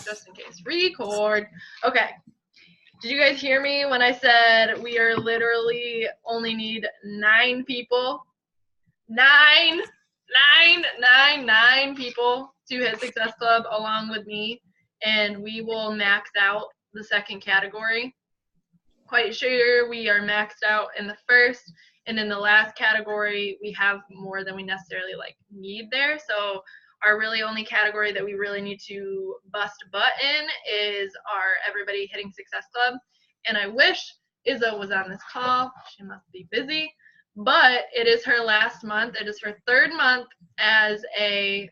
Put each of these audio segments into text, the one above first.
just in case. Record. Okay. Did you guys hear me when I said we are literally only need 9 people? 9 people to hit Success Club along with me, and we will max out the second category. Quite sure we are maxed out in the first, and in the last category we have more than we necessarily need there. So our really only category that we really need to bust butt in is our Everybody Hitting Success Club. And I wish Izza was on this call. She must be busy, but it is her last month. It is her third month as a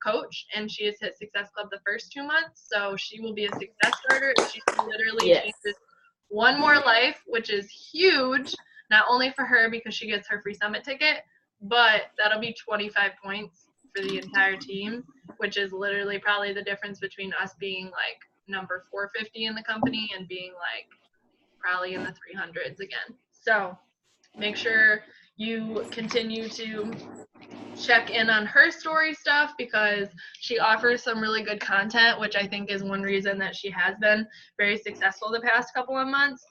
coach, and she has hit Success Club the first 2 months, so she will be a success starter. She literally changes one more life, which is huge, not only for her because she gets her free summit ticket, but that'll be 25 points for the entire team, which is literally probably the difference between us being number 450 in the company and being probably in the 300s again. So make sure you continue to check in on her story stuff because she offers some really good content, which I think is one reason that she has been very successful the past couple of months.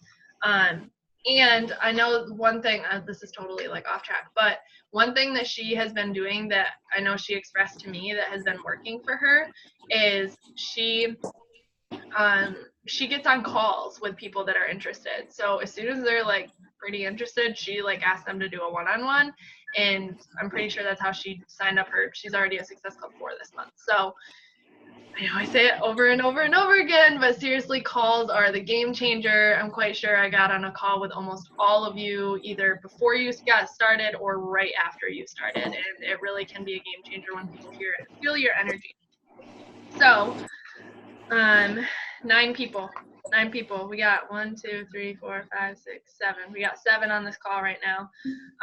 And I know one thing, this is totally off track, but one thing that she has been doing that I know she expressed to me that has been working for her is she gets on calls with people that are interested. So as soon as they're pretty interested, she asks them to do a one-on-one, and I'm pretty sure that's how she signed up she's already a Success Club 4 this month. So I know I say it over and over and over again, but seriously, calls are the game changer. I'm quite sure I got on a call with almost all of you either before you got started or right after you started, and it really can be a game changer when people hear it, feel your energy. So 9 people. We got 1, 2, 3, 4, 5, 6, 7. We got 7 on this call right now.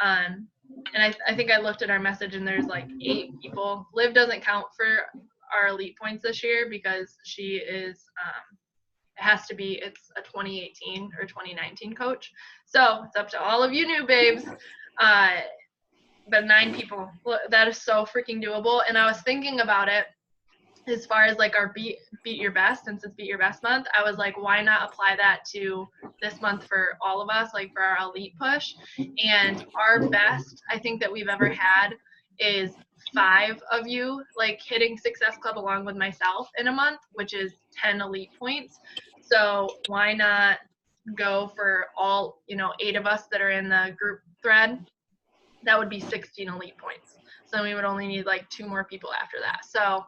And I think I looked at our message and there's 8 people. Liv doesn't count for our elite points this year because she is it has to be, it's a 2018 or 2019 coach. So it's up to all of you new babes. But 9 people, that is so freaking doable. And I was thinking about it as far as our beat your best, since it's beat your best month. I was why not apply that to this month for all of us, for our elite push. And our best I think that we've ever had is 5 of you hitting Success Club along with myself in a month, which is 10 elite points. So why not go for all 8 of us that are in the group thread? That would be 16 elite points. So we would only need 2 more people after that. So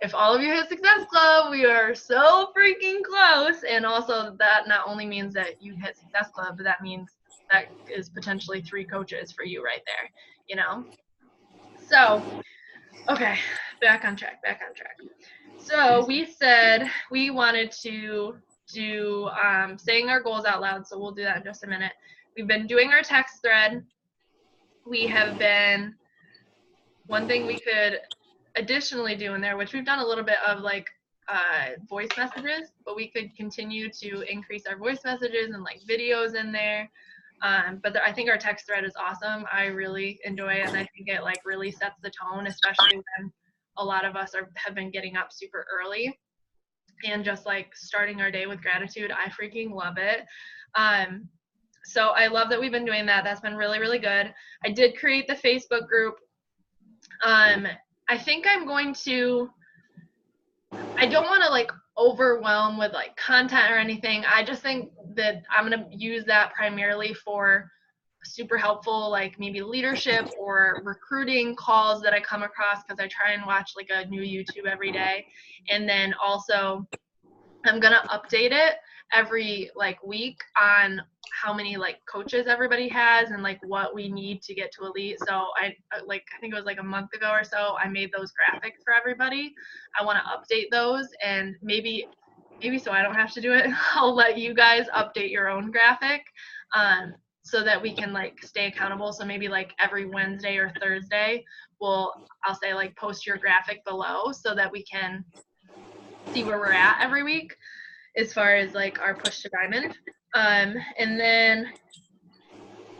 if all of you hit Success Club, we are so freaking close. And also that not only means that you hit Success Club, but that means that is potentially 3 coaches for you right there, So, okay, back on track. So we said we wanted to do saying our goals out loud, so we'll do that in just a minute. We've been doing our text thread. We have been, one thing we could additionally do in there, which we've done a little bit of voice messages, but we could continue to increase our voice messages and videos in there. But I think our text thread is awesome. I really enjoy it, and I think it really sets the tone, especially when a lot of us have been getting up super early and just starting our day with gratitude. I freaking love it. So I love that we've been doing that. That's been really, really good. I did create the Facebook group. I think I'm going to, I don't want to overwhelm with content or anything. I just think that I'm going to use that primarily for super helpful maybe leadership or recruiting calls that I come across, because I try and watch a new YouTube every day. And then also I'm going to update it every week on how many coaches everybody has and what we need to get to elite. So I think it was a month ago or so, I made those graphics for everybody. I want to update those, and maybe so I don't have to do it, I'll let you guys update your own graphic so that we can stay accountable. So maybe every Wednesday or Thursday I'll say post your graphic below so that we can see where we're at every week as far as our push to diamond. And then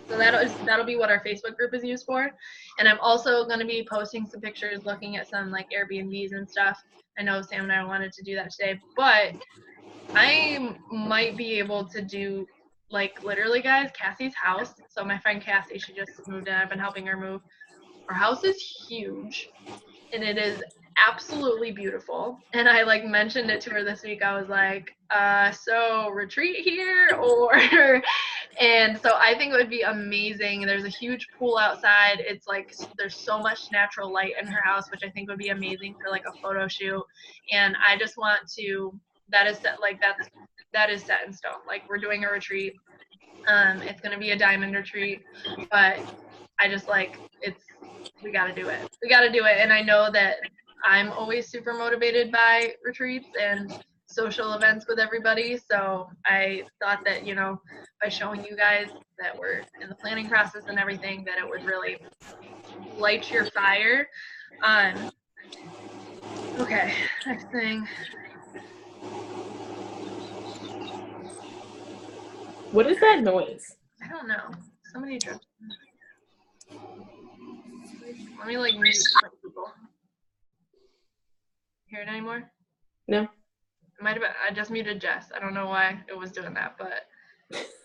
So that'll be what our Facebook group is used for. And I'm also going to be posting some pictures, looking at some like Airbnbs and stuff. I know Sam and I wanted to do that today, but I might be able to do like literally, guys, Cassie's house. So my friend Cassie, she just moved in. I've been helping her move. Our house is huge, and it is absolutely beautiful. And I like mentioned it to her this week. I was like, so retreat here or and so I think it would be amazing. There's a huge pool outside. It's like there's so much natural light in her house, which I think would be amazing for like a photo shoot. And I just want to that is set like that is set in stone. Like we're doing a retreat. It's gonna be a diamond retreat, but I just like we gotta do it. We gotta do it. And I know that I'm always super motivated by retreats and social events with everybody. So I thought that, you know, by showing you guys that we're in the planning process and everything, that it would really light your fire. Okay, next thing. What is that noise? I don't know. Somebody dropped. Let me like mute some people. Hear it anymore? No. It might have been, I just muted Jess. I don't know why it was doing that, but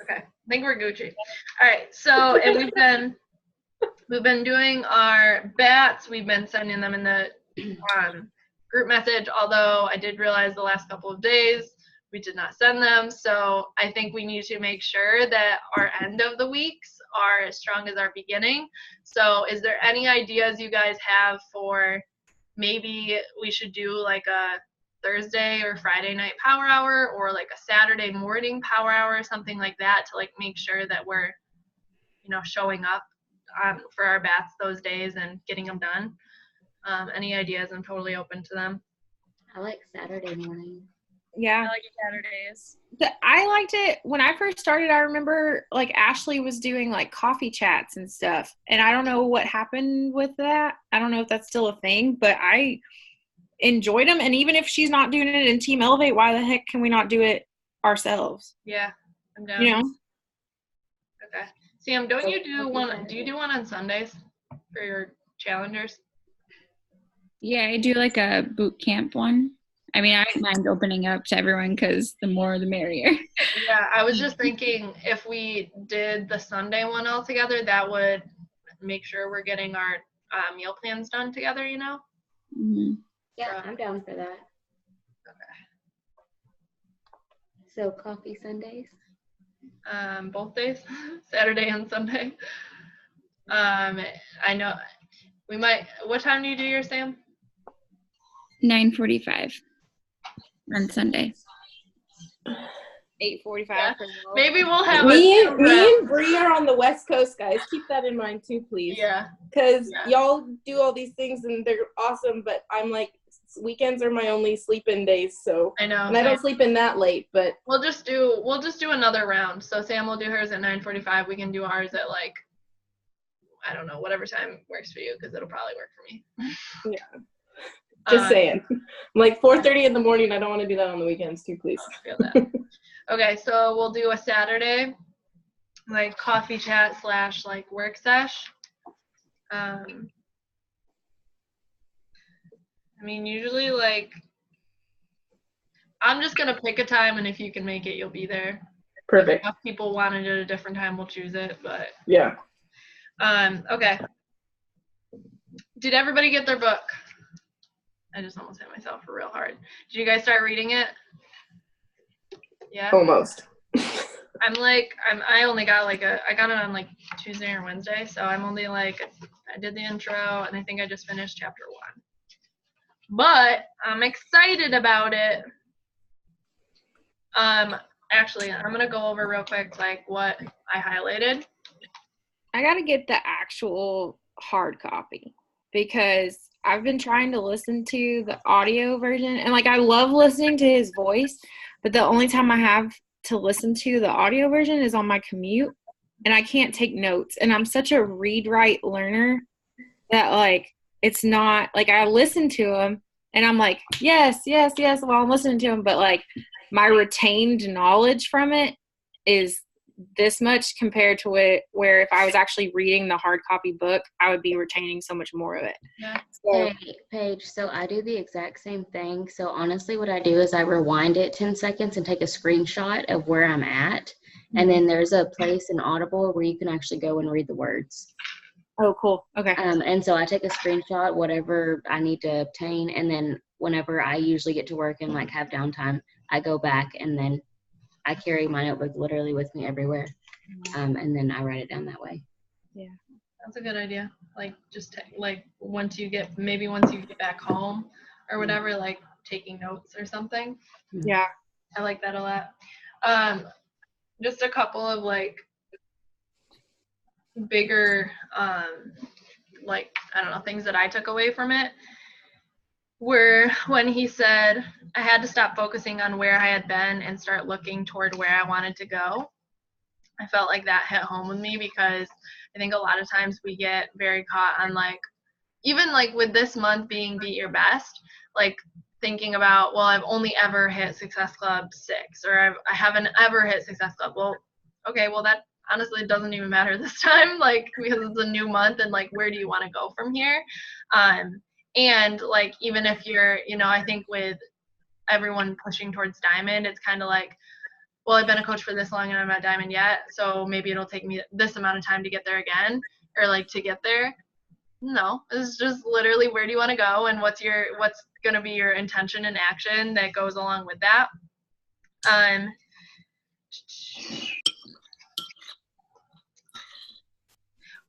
okay. I think we're Gucci. All right. So, and we've been doing our bats. We've been sending them in the group message. Although I did realize the last couple of days we did not send them. So I think we need to make sure that our end of the weeks are as strong as our beginning. So is there any ideas you guys have for maybe we should do like a Thursday or Friday night power hour or like a Saturday morning power hour or something like that to like make sure that we're, you know, showing up for our bats those days and getting them done. Any ideas? I'm totally open to them. I like Saturday morning. Yeah. I like Saturdays. I liked it when I first started. I remember like Ashley was doing like coffee chats and stuff, and I don't know what happened with that. I don't know if that's still a thing, but I enjoyed them. And even if she's not doing it in Team Elevate, why the heck can we not do it ourselves? Yeah, I'm down. You know? Okay. Sam, don't you do one? Do you do one on Sundays for your challengers? Yeah, I do like a boot camp one. I mean, I don't mind opening up to everyone because the more the merrier. Yeah, I was just thinking if we did the Sunday one all together, that would make sure we're getting our meal plans done together, you know? Mm-hmm. Yeah, I'm down for that. Okay. So coffee Sundays? Both days, Saturday and Sunday. I know we might, what time do you do yours, Sam? 9:45 on Sunday. 8:45. Yeah. Maybe we'll have Me and Bree are on the West Coast, guys. Keep that in mind too, please. Yeah. Because y'all do all these things and they're awesome, but I'm like, weekends are my only sleep-in days, so. I know. And I don't sleep in that late, but. We'll just do another round. So Sam will do hers at 9:45. We can do ours at like, I don't know, whatever time works for you, because it'll probably work for me. Yeah. Just saying. I'm like 4:30 in the morning. I don't want to do that on the weekends too, please. I feel that. Okay, so we'll do a Saturday, like coffee chat / like work sesh. I mean, usually like, I'm just gonna pick a time, and if you can make it, you'll be there. Perfect. If people want it at a different time, we'll choose it. But yeah. Okay. Did everybody get their book? I just almost hit myself real hard. Did you guys start reading it? Yeah. Almost. I only got I got it on like Tuesday or Wednesday, so I'm only like, I did the intro and I think I just finished chapter 1. But I'm excited about it. Actually, I'm gonna go over real quick like what I highlighted. I gotta get the actual hard copy because I've been trying to listen to the audio version, and like I love listening to his voice, but the only time I have to listen to the audio version is on my commute, and I can't take notes. And I'm such a read-write learner that like it's not like I listen to him and I'm like yes while I'm listening to him, but like my retained knowledge from it is this much compared to where if I was actually reading the hard copy book, I would be retaining so much more of it. Yeah. So, Hey, Paige, so I do the exact same thing. So honestly, what I do is I rewind it 10 seconds and take a screenshot of where I'm at. And then there's a place in Audible where you can actually go and read the words. oh, cool. Okay. And so I take a screenshot, whatever I need to obtain. And then whenever I usually get to work and like have downtime, I go back and then I carry my notebook literally with me everywhere. And then I write it down that way. That's a good idea. Like just like once you get back home or whatever, like taking notes or something. Yeah. I like that a lot. Just a couple of like bigger like I don't know, things that I took away from it were when he said I had to stop focusing on where I had been and start looking toward where I wanted to go. I felt like that hit home with me because I think a lot of times we get very caught on like, even like with this month being Beat Your Best, like thinking about, well, I've only ever hit Success Club 6 or I haven't ever hit Success Club. Well, okay, well that honestly doesn't even matter this time, like because it's a new month and like where do you want to go from here? And like even if you're, you know, I think with everyone pushing towards Diamond, it's kind of like, well, I've been a coach for this long and I'm not Diamond yet, so maybe it'll take me this amount of time to get there again, or like to get there. No, it's just literally where do you want to go and what's going to be your intention and action that goes along with that.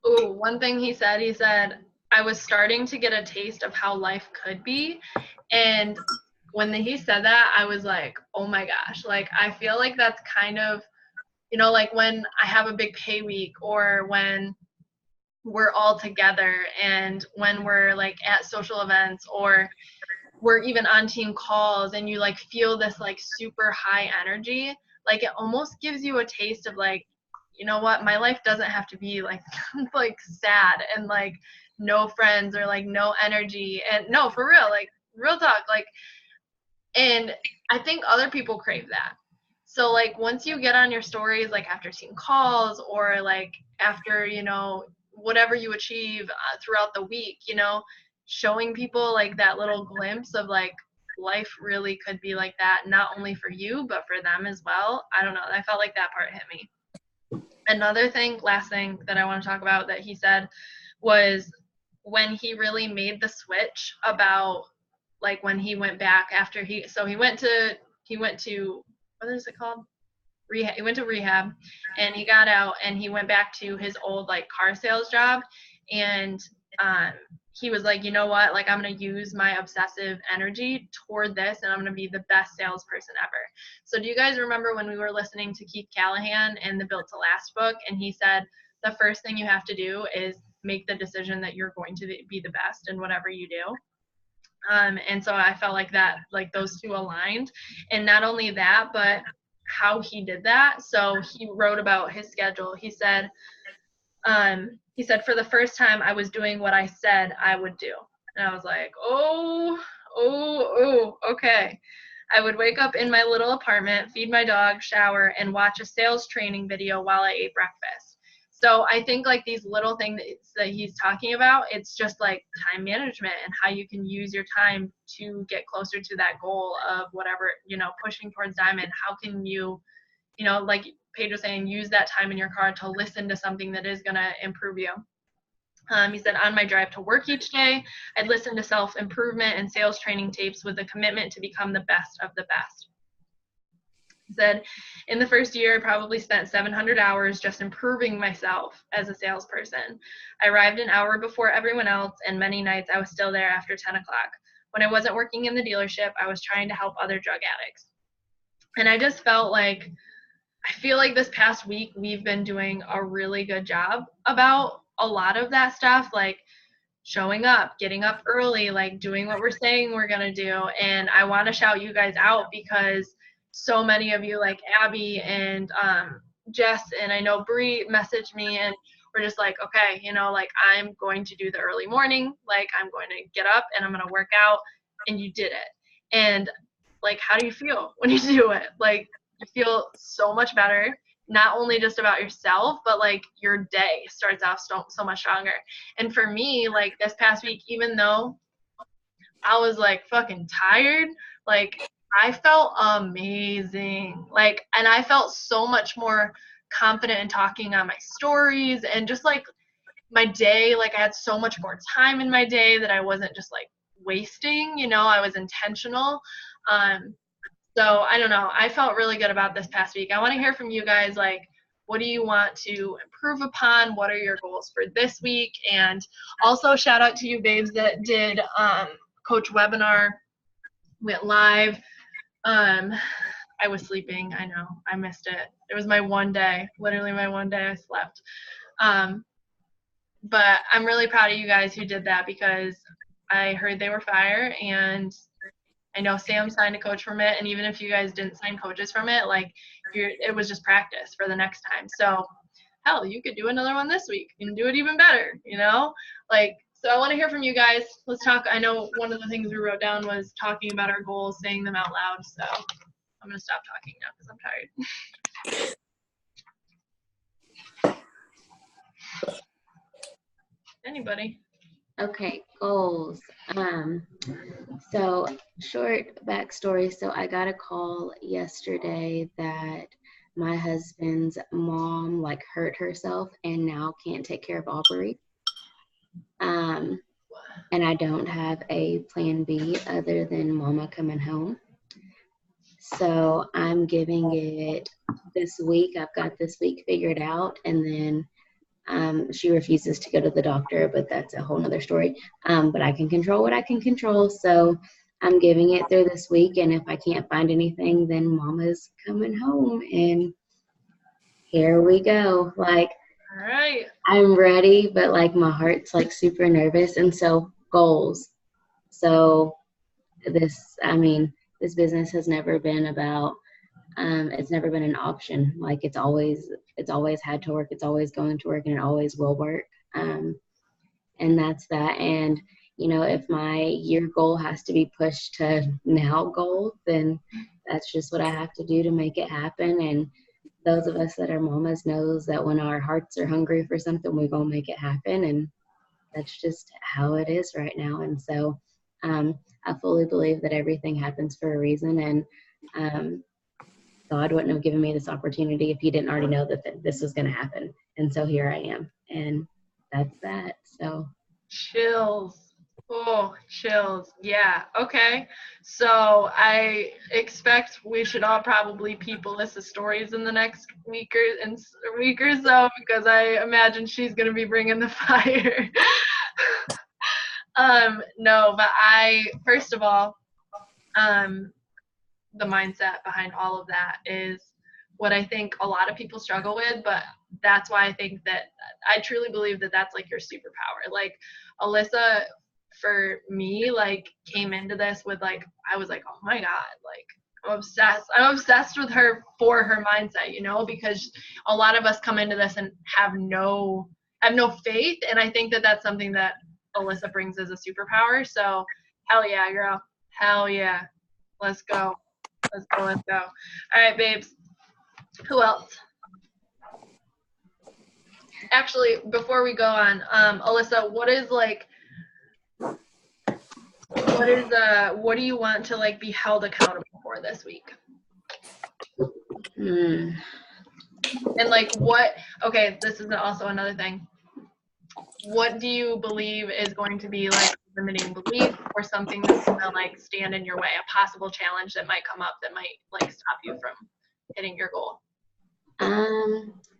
One thing he said, I was starting to get a taste of how life could be. And when he said that, I was like, oh my gosh, like I feel like that's kind of, you know, like when I have a big pay week or when we're all together and when we're like at social events or we're even on team calls and you like feel this like super high energy, like it almost gives you a taste of like, you know what, my life doesn't have to be like like sad and like no friends or like no energy. And no, for real, like real talk, like, and I think other people crave that. So like once you get on your stories, like after team calls or like after, you know, whatever you achieve throughout the week, you know, showing people like that little glimpse of like life really could be like that, not only for you, but for them as well. I don't know. I felt like that part hit me. Another thing, last thing that I want to talk about that he said was when he really made the switch about like when he went back after he went to what is it called? Rehab. He went to rehab and he got out and he went back to his old like car sales job. And he was like, you know what, like I'm going to use my obsessive energy toward this and I'm going to be the best salesperson ever. So do you guys remember when we were listening to Keith Callahan in the Built to Last book? And he said, the first thing you have to do is make the decision that you're going to be the best in whatever you do. And so I felt like that, like those two aligned. And not only that, but how he did that. So he wrote about his schedule. He said, for the first time, I was doing what I said I would do. And I was like, okay. I would wake up in my little apartment, feed my dog, shower, and watch a sales training video while I ate breakfast. So I think like these little things that he's talking about, it's just like time management and how you can use your time to get closer to that goal of whatever, you know, pushing towards Diamond. How can you, you know, like Paige was saying, use that time in your car to listen to something that is going to improve you. He said, on my drive to work each day, I'd listen to self-improvement and sales training tapes with a commitment to become the best of the best. He said, in the first year, I probably spent 700 hours just improving myself as a salesperson. I arrived an hour before everyone else, and many nights I was still there after 10 o'clock. When I wasn't working in the dealership, I was trying to help other drug addicts. And I just felt like, I feel like this past week, we've been doing a really good job about a lot of that stuff, like showing up, getting up early, like doing what we're saying we're going to do. And I want to shout you guys out because so many of you, like Abby and Jess, and I know Bree messaged me and we're just like, okay, you know, like I'm going to do the early morning, like I'm going to get up and I'm going to work out, and you did it. And like, how do you feel when you do it? Like, you feel so much better. not only just about yourself, but like your day starts off so much stronger. And for me, like this past week, even though I was like fucking tired, like I felt amazing. Like, and I felt so much more confident in talking on my stories, and just like my day, like I had so much more time in my day that I wasn't just like wasting, you know, I was intentional. So I don't know, I felt really good about this past week. I want to hear from you guys, like, what do you want to improve upon? What are your goals for this week? And also shout out to you babes that did coach webinar, went live. I was sleeping, I know, I missed it. It was my one day, literally my one day I slept. But I'm really proud of you guys who did that, because I heard they were fire, and I know Sam signed a coach from it, and even if you guys didn't sign coaches from it, like it was just practice for the next time. So hell, you could do another one this week and do it even better, you know? Like, so I want to hear from you guys. Let's talk. I know one of the things we wrote down was talking about our goals, saying them out loud. So I'm going to stop talking now because I'm tired. Anybody? Okay, goals. So short backstory. So I got a call yesterday that my husband's mom like hurt herself and now can't take care of Aubrey. And I don't have a plan B other than mama coming home. So I'm giving it this week. I've got this week figured out, and then she refuses to go to the doctor, but that's a whole nother story. But I can control what I can control. So I'm giving it through this week. And if I can't find anything, then mama's coming home, and here we go. Like, all right, I'm ready, but like my heart's like super nervous. And so goals. So this business has never been about, it's never been an option. Like it's always had to work. It's always going to work, and it always will work. And that's that. And, you know, if my year goal has to be pushed to now goal, then that's just what I have to do to make it happen. And those of us that are mamas knows that when our hearts are hungry for something, we're going to make it happen. And that's just how it is right now. And so I fully believe that everything happens for a reason. And God wouldn't have given me this opportunity if he didn't already know that this was going to happen. And so here I am. And that's that. So chills. Oh, chills. Yeah. Okay. So I expect we should all probably peep Alyssa's stories in the next week or so, because I imagine she's going to be bringing the fire. No, but first of all, the mindset behind all of that is what I think a lot of people struggle with, but that's why I think that I truly believe that that's like your superpower. Like Alyssa, for me, like came into this with like, I was like, oh my God, like I'm obsessed with her for her mindset, you know, because a lot of us come into this and have no faith. And I think that that's something that Alyssa brings as a superpower. So hell yeah, girl. Hell yeah. Let's go. All right, babes. Who else? Actually, before we go on, Alyssa, what do you want to like be held accountable for this week? And like okay, this is also another thing. What do you believe is going to be like limiting belief, or something that's gonna like stand in your way, a possible challenge that might come up that might like stop you from hitting your goal?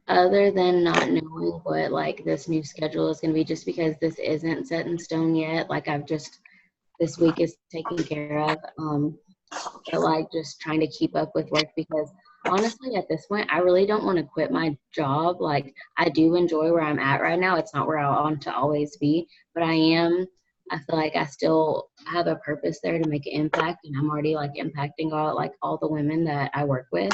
Other than not knowing what like this new schedule is going to be, just because this isn't set in stone yet, like this week is taken care of, but like just trying to keep up with work, because honestly at this point I really don't want to quit my job. Like I do enjoy where I'm at right now. It's not where I want to always be, but I feel like I still have a purpose there to make an impact, and I'm already like impacting all the women that I work with,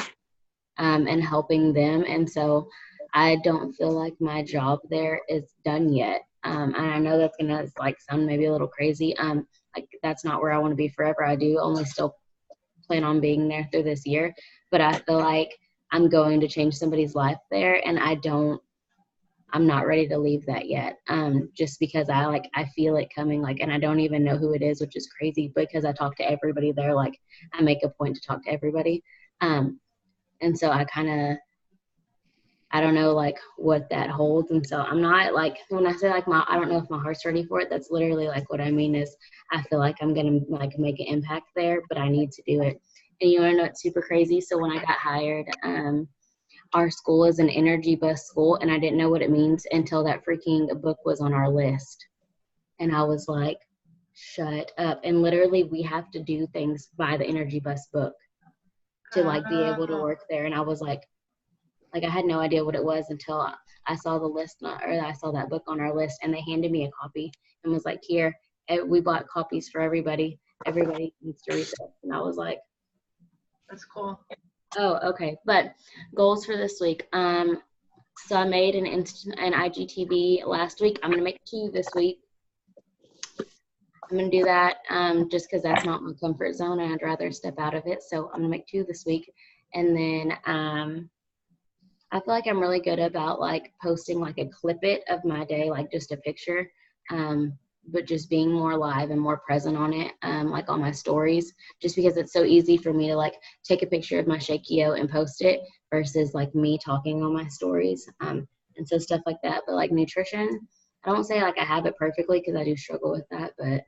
and helping them. And so I don't feel like my job there is done yet. And I know that's gonna like sound maybe a little crazy. Like that's not where I want to be forever. I do only still plan on being there through this year, but I feel like I'm going to change somebody's life there, and I'm not ready to leave that yet. Just because I feel it coming, like, and I don't even know who it is, which is crazy because I talk to everybody there. Like, I make a point to talk to everybody. And so I don't know like what that holds. And so I'm not like, when I say like I don't know if my heart's ready for it, that's literally like what I mean is I feel like I'm going to like make an impact there, but I need to do it. And you want to know it's super crazy? So when I got hired, our school is an energy bus school, and I didn't know what it means until that freaking book was on our list. And I was like, shut up. And literally we have to do things by the energy bus book to like be able to work there. And I was like I had no idea what it was until I saw the list, or I saw that book on our list, and they handed me a copy and was like, here, we bought copies for everybody. Everybody needs to read this. And I was like, That's cool. oh, okay. But goals for this week. So I made an IGTV last week. I'm going to make 2 this week. I'm going to do that just because that's not my comfort zone, and I'd rather step out of it. So I'm going to make 2 this week. And then I feel like I'm really good about like posting like a clip it of my day, like just a picture, but just being more live and more present on it, like on my stories, just because it's so easy for me to like take a picture of my Shakio and post it versus like me talking on my stories. And so stuff like that. But like nutrition, I don't say like I have it perfectly because I do struggle with that, but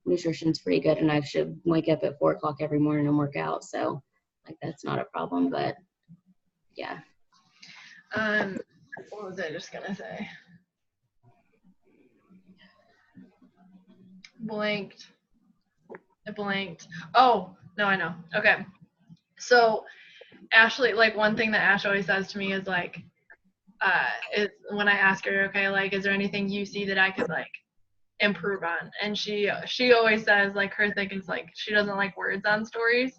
nutrition's pretty good, and I should wake up at 4 o'clock every morning and work out. So like that's not a problem, but yeah. What was I just gonna say? I blanked. Oh, no, I know. Okay. So Ashley, like one thing that Ash always says to me is like, is when I ask her, okay, like, is there anything you see that I could like improve on? And she always says like her thing is like she doesn't like words on stories.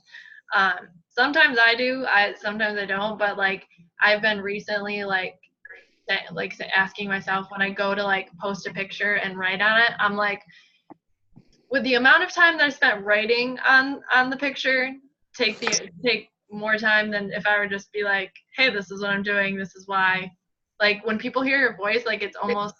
Sometimes I do, sometimes I don't, but like I've been recently like asking myself when I go to like post a picture and write on it, I'm like, with the amount of time that I spent writing on the picture, take more time than if I would just be like, hey, this is what I'm doing, this is why. Like when people hear your voice, like it's almost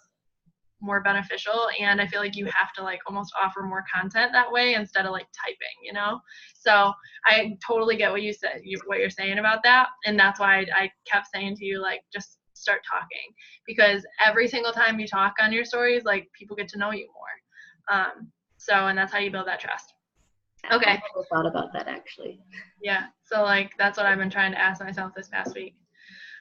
more beneficial, and I feel like you have to like almost offer more content that way instead of like typing, you know? So I totally get what you said, what you're saying about that, and that's why I kept saying to you like just start talking, because every single time you talk on your stories, like people get to know you more. And that's how you build that trust. Okay. I never thought about that actually. Yeah. So like that's what I've been trying to ask myself this past week.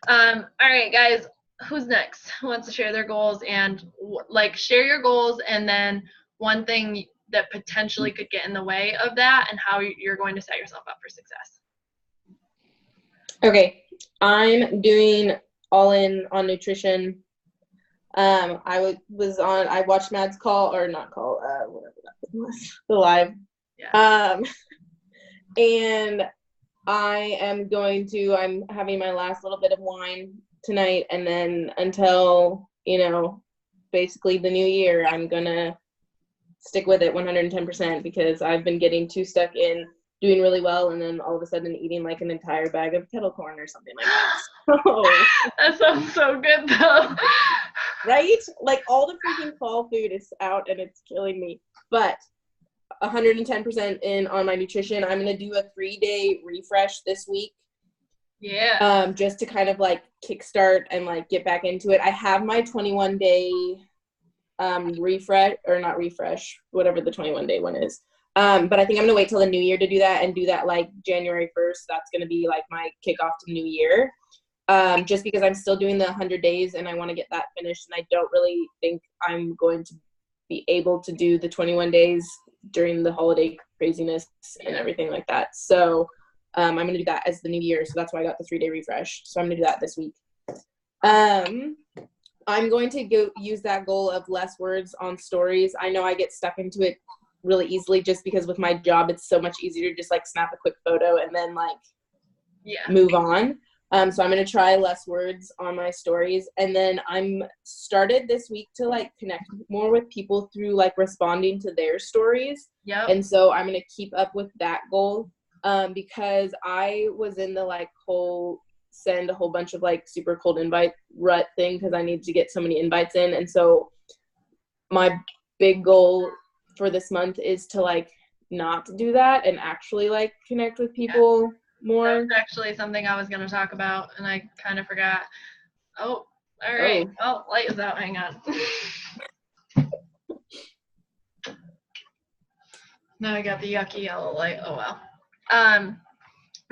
All right, guys. Who's next? Who wants to share their goals and like share your goals, and then one thing that potentially could get in the way of that, and how you're going to set yourself up for success. Okay, I'm doing all in on nutrition. I watched Matt's call, or not call, whatever that was, the live. Yeah. And I'm having my last little bit of wine tonight, and then until, basically the new year, I'm gonna stick with it 110% because I've been getting too stuck in doing really well and then all of a sudden eating like an entire bag of kettle corn or something like that. So, that sounds so good though. Right? Like all the freaking fall food is out and it's killing me. But 110% in on my nutrition. I'm going to do a 3-day refresh this week. Yeah. Just to kind of like kickstart and like get back into it. I have my 21-day refresh, or not refresh, whatever the 21-day one is. But I think I'm going to wait till the new year to do that, and do that like January 1st. That's going to be like my kickoff to new year. Just because I'm still doing the 100 days and I want to get that finished. And I don't really think I'm going to be able to do the 21 days during the holiday craziness and everything like that. So I'm going to do that as the new year. So that's why I got the 3-day refresh. So I'm going to do that this week. I'm going to go use that goal of less words on stories. I know I get stuck into it really easily just because with my job, it's so much easier to just like snap a quick photo and then like move on. So I'm going to try less words on my stories. And then I'm started this week to like connect more with people through like responding to their stories. Yep. And so I'm going to keep up with that goal, because I was in the like whole send a whole bunch of like super cold invite rut thing because I need to get so many invites in. And so my big goal for this month is to like not do that and actually like connect with people more. That was actually something I was going to talk about, and I kind of forgot. Oh, all right. Oh, light is out. Hang on. Now I got the yucky yellow light. Oh, well.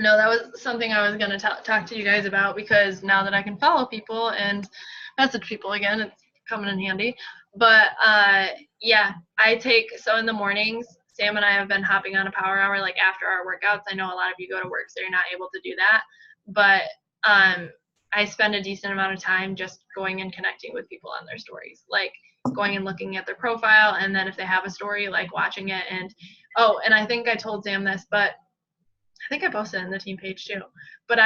No, that was something I was going to talk to you guys about, because now that I can follow people and message people again, it's coming in handy. But yeah, so in the mornings, Sam and I have been hopping on a power hour like after our workouts. I know a lot of you go to work, so you're not able to do that. But I spend a decent amount of time just going and connecting with people on their stories, like going and looking at their profile, and then if they have a story, like watching it. And and I think I told Sam this, but I think I posted it in the team page too. But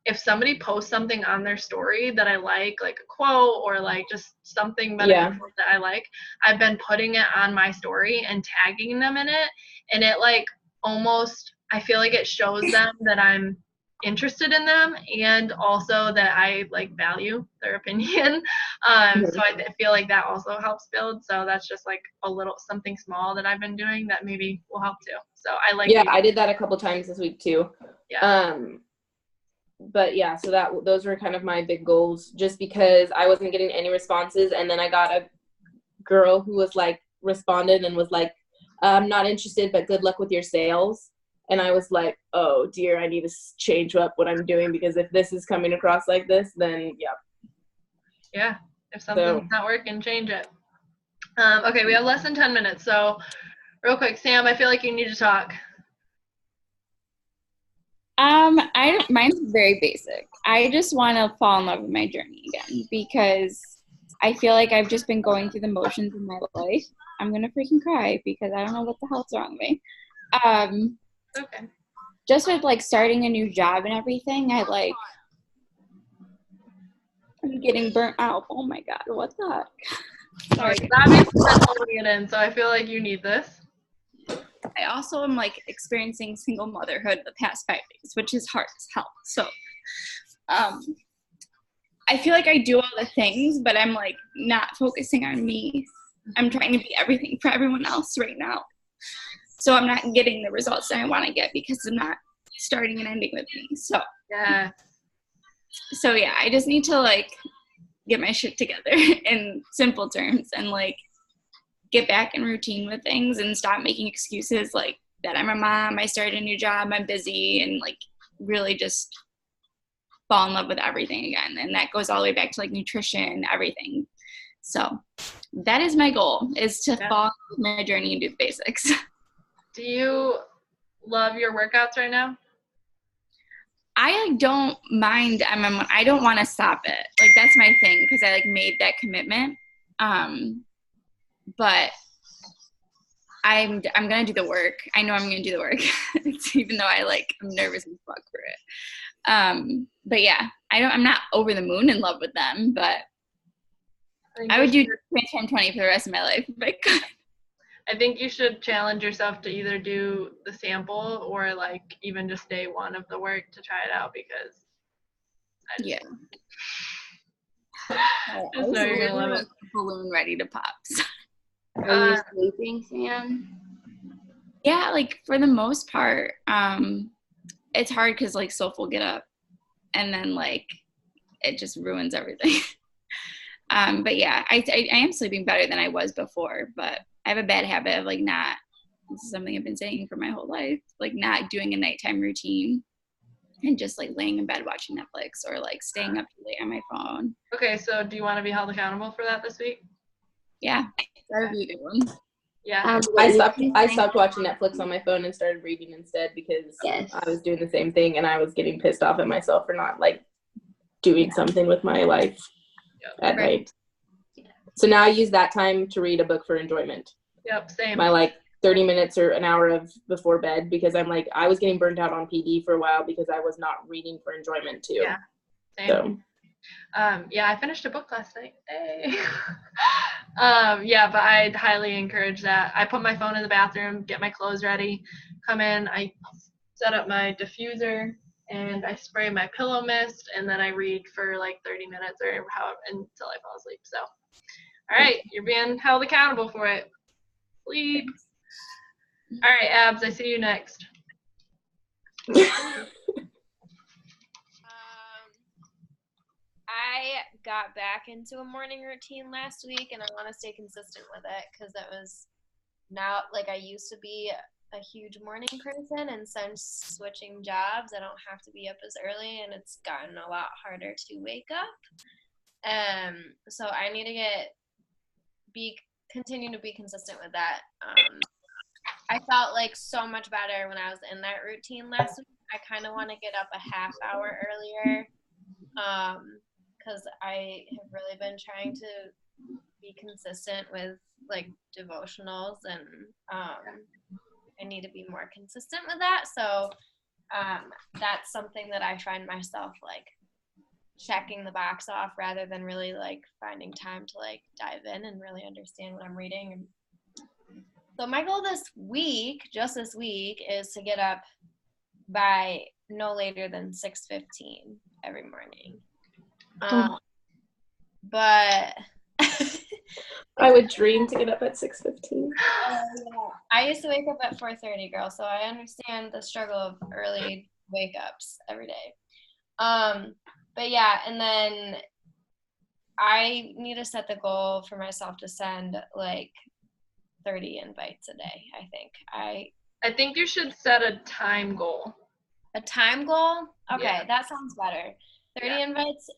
if somebody posts something on their story that I like a quote or like just something beneficial that I like, I've been putting it on my story and tagging them in it. And it like almost, I feel like it shows them that I'm interested in them and also that I like value their opinion. So I feel like that also helps build. So that's just like a little something small that I've been doing that maybe will help too. So I like. I did that a couple times this week too. But yeah, so those were kind of my big goals, just because I wasn't getting any responses. And then I got a girl who was like responded and was like, I'm not interested, but good luck with your sales. And I was like, oh dear, I need to change up what I'm doing, because if this is coming across like this, then yeah, if something's not working, change it. Okay, we have less than 10 minutes, so real quick, Sam, I feel like you need to talk. Mine's very basic. I just want to fall in love with my journey again, because I feel like I've just been going through the motions of my life. I'm gonna freaking cry because I don't know what the hell's wrong with me. Okay. Just with like starting a new job and everything, I'm getting burnt out. Oh my god, what the heck? Sorry, obviously been holding it in, so I feel like you need this. I also am like experiencing single motherhood the past 5 days, which is hard as hell. So I feel like I do all the things, but I'm like not focusing on me. I'm trying to be everything for everyone else right now. So I'm not getting the results that I want to get because I'm not starting and ending with me. So yeah. So yeah, I just need to like get my shit together in simple terms and like get back in routine with things and stop making excuses like that I'm a mom, I started a new job, I'm busy, and like really just fall in love with everything again. And that goes all the way back to like nutrition, everything. So that is my goal, is to fall in love with my journey and do the basics. Do you love your workouts right now? I don't mind. I don't want to stop it. Like that's my thing, because I like made that commitment. But I'm gonna do the work. I know I'm gonna do the work, even though I'm nervous as fuck for it. But yeah, I'm not over the moon in love with them, but I would do Transform 20 for the rest of my life if I could. I think you should challenge yourself to either do the sample or like even just day one of the work to try it out, because I just know you're gonna love it. Balloon ready to pop. Are you sleeping, Sam? Yeah, like for the most part, it's hard because like Soph will get up and then like it just ruins everything. But yeah, I am sleeping better than I was before, but I have a bad habit of like this is something I've been saying for my whole life, like not doing a nighttime routine and just like laying in bed watching Netflix or like staying up too late on my phone. Okay, so do you want to be held accountable for that this week? Yeah, that would be a good one. Yeah. I stopped watching Netflix on my phone and started reading instead, because I was doing the same thing and I was getting pissed off at myself for not like doing something with my life at night. So now I use that time to read a book for enjoyment. Yep, same. My like 30 minutes or an hour of before bed, because I'm like, I was getting burnt out on PD for a while because I was not reading for enjoyment too. Yeah, same. So. Yeah, I finished a book last night. Hey. Yeah, but I'd highly encourage that. I put my phone in the bathroom, get my clothes ready, come in, I set up my diffuser, and I spray my pillow mist, and then I read for like 30 minutes or however until I fall asleep. So, all right, you're being held accountable for it. Sleep. All right, Abs, I see you next. I got back into a morning routine last week, and I want to stay consistent with it because that was now, like, I used to be a huge morning person, and since switching jobs, I don't have to be up as early, and it's gotten a lot harder to wake up. So I need to continue to be consistent with that. I felt like so much better when I was in that routine last week. I kind of want to get up a half hour earlier. Because I have really been trying to be consistent with like devotionals, and I need to be more consistent with that. So that's something that I find myself like checking the box off rather than really like finding time to like dive in and really understand what I'm reading. So my goal just this week, is to get up by no later than 6:15 every morning. But I would dream to get up at 6:15. I used to wake up at 4:30, girl, so I understand the struggle of early wake ups every day. But yeah, and then I need to set the goal for myself to send like 30 invites a day, I think. I think you should set a time goal. A time goal? Okay, Yeah. That sounds better. 30 Yeah. invites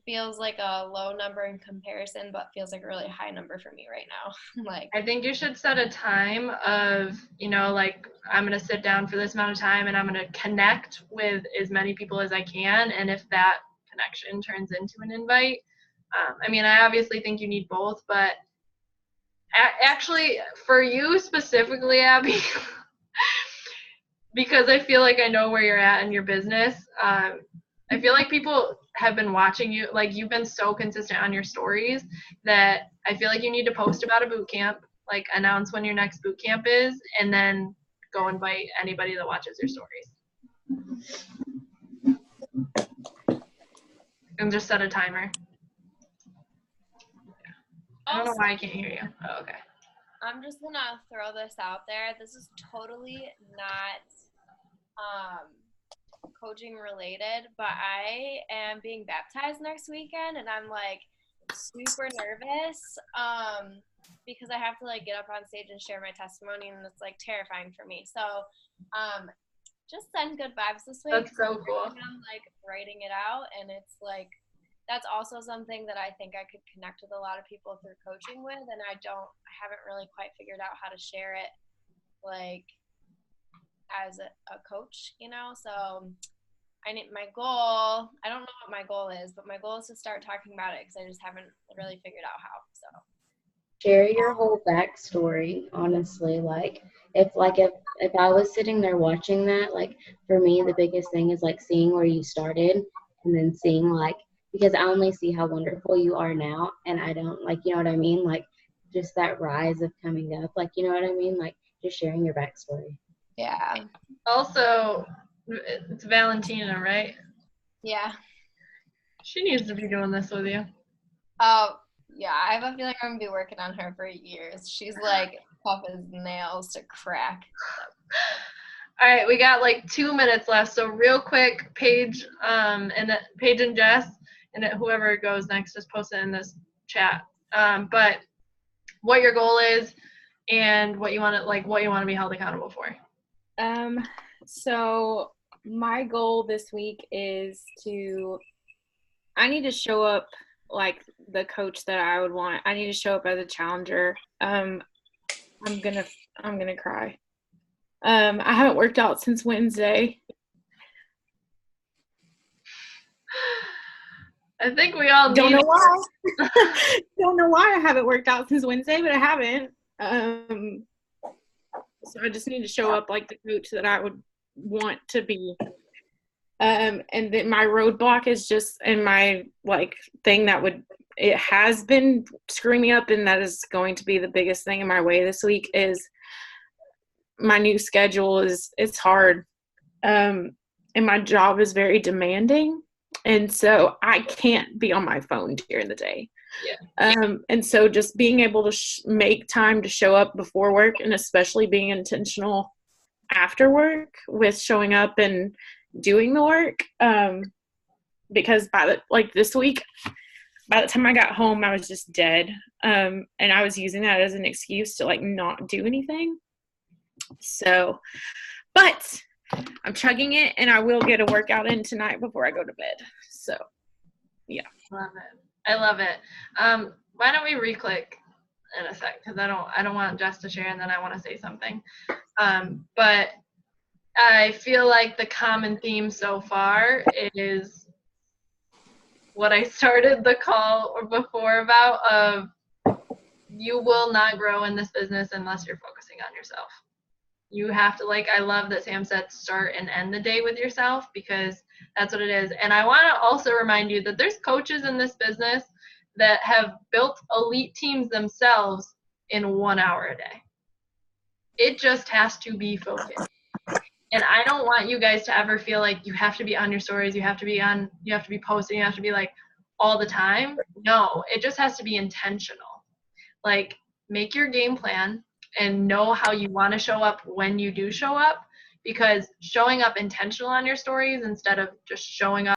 feels like a low number in comparison, but feels like a really high number for me right now. Like, I think you should set a time of, like I'm going to sit down for this amount of time and I'm going to connect with as many people as I can. And if that connection turns into an invite, I obviously think you need both, but actually for you specifically, Abby, because I feel like I know where you're at in your business. I feel like people have been watching you, like you've been so consistent on your stories that I feel like you need to post about a boot camp, like announce when your next boot camp is, and then go invite anybody that watches your stories. And just set a timer. I don't know why I can't hear you. Oh, okay. I'm just gonna throw this out there. This is totally not coaching related, but I am being baptized next weekend, and I'm like super nervous because I have to like get up on stage and share my testimony, and it's like terrifying for me. So just send good vibes this week. That's so cool. I'm like writing it out, and it's like that's also something that I think I could connect with a lot of people through coaching with, and I haven't really quite figured out how to share it like as a coach, so I need my goal. I don't know what my goal is, but my goal is to start talking about it because I just haven't really figured out how. So share your whole backstory, honestly. Like if I was sitting there watching that, like for me the biggest thing is like seeing where you started and then seeing like, because I only see how wonderful you are now, and I don't like, you know what I mean, like just that rise of coming up, like, you know what I mean, like just sharing your backstory. yeah. Also, it's Valentina, right? Yeah. She needs to be doing this with you. Oh, yeah. I have a feeling I'm going to be working on her for years. She's like tough as nails to crack. All right, we got like 2 minutes left. So real quick, Paige and Jess, and whoever goes next, just post it in this chat. But what your goal is and what you want to be held accountable for. So my goal this week is I need to show up like the coach that I would want. I need to show up as a challenger. I'm gonna cry. I haven't worked out since Wednesday. I think we all don't know why. Don't know why I haven't worked out since Wednesday, but I haven't. So I just need to show up like the coach that I would want to be. And then my roadblock is just, and my like thing it has been screwing me up, and that is going to be the biggest thing in my way this week, is my new schedule it's hard. and my job is very demanding. And so I can't be on my phone during the day. And so just being able to make time to show up before work, and especially being intentional after work with showing up and doing the work. Because this week, by the time I got home, I was just dead. And I was using that as an excuse to like not do anything. So, but I'm chugging it, and I will get a workout in tonight before I go to bed. So, yeah. Love it. I love it. Why don't we re-click in a sec, because I don't want Jess to share, and then I want to say something. But I feel like the common theme so far is what I started the call or before about, of you will not grow in this business unless you're focusing on yourself. You have to, like, I love that Sam said, start and end the day with yourself, because that's what it is. And I want to also remind you that there's coaches in this business that have built elite teams themselves in 1 hour a day. It just has to be focused. And I don't want you guys to ever feel like you have to be on your stories, you have to be posting, you have to be like all the time. No, it just has to be intentional. Like, make your game plan and know how you want to show up when you do show up, because showing up intentional on your stories instead of just showing up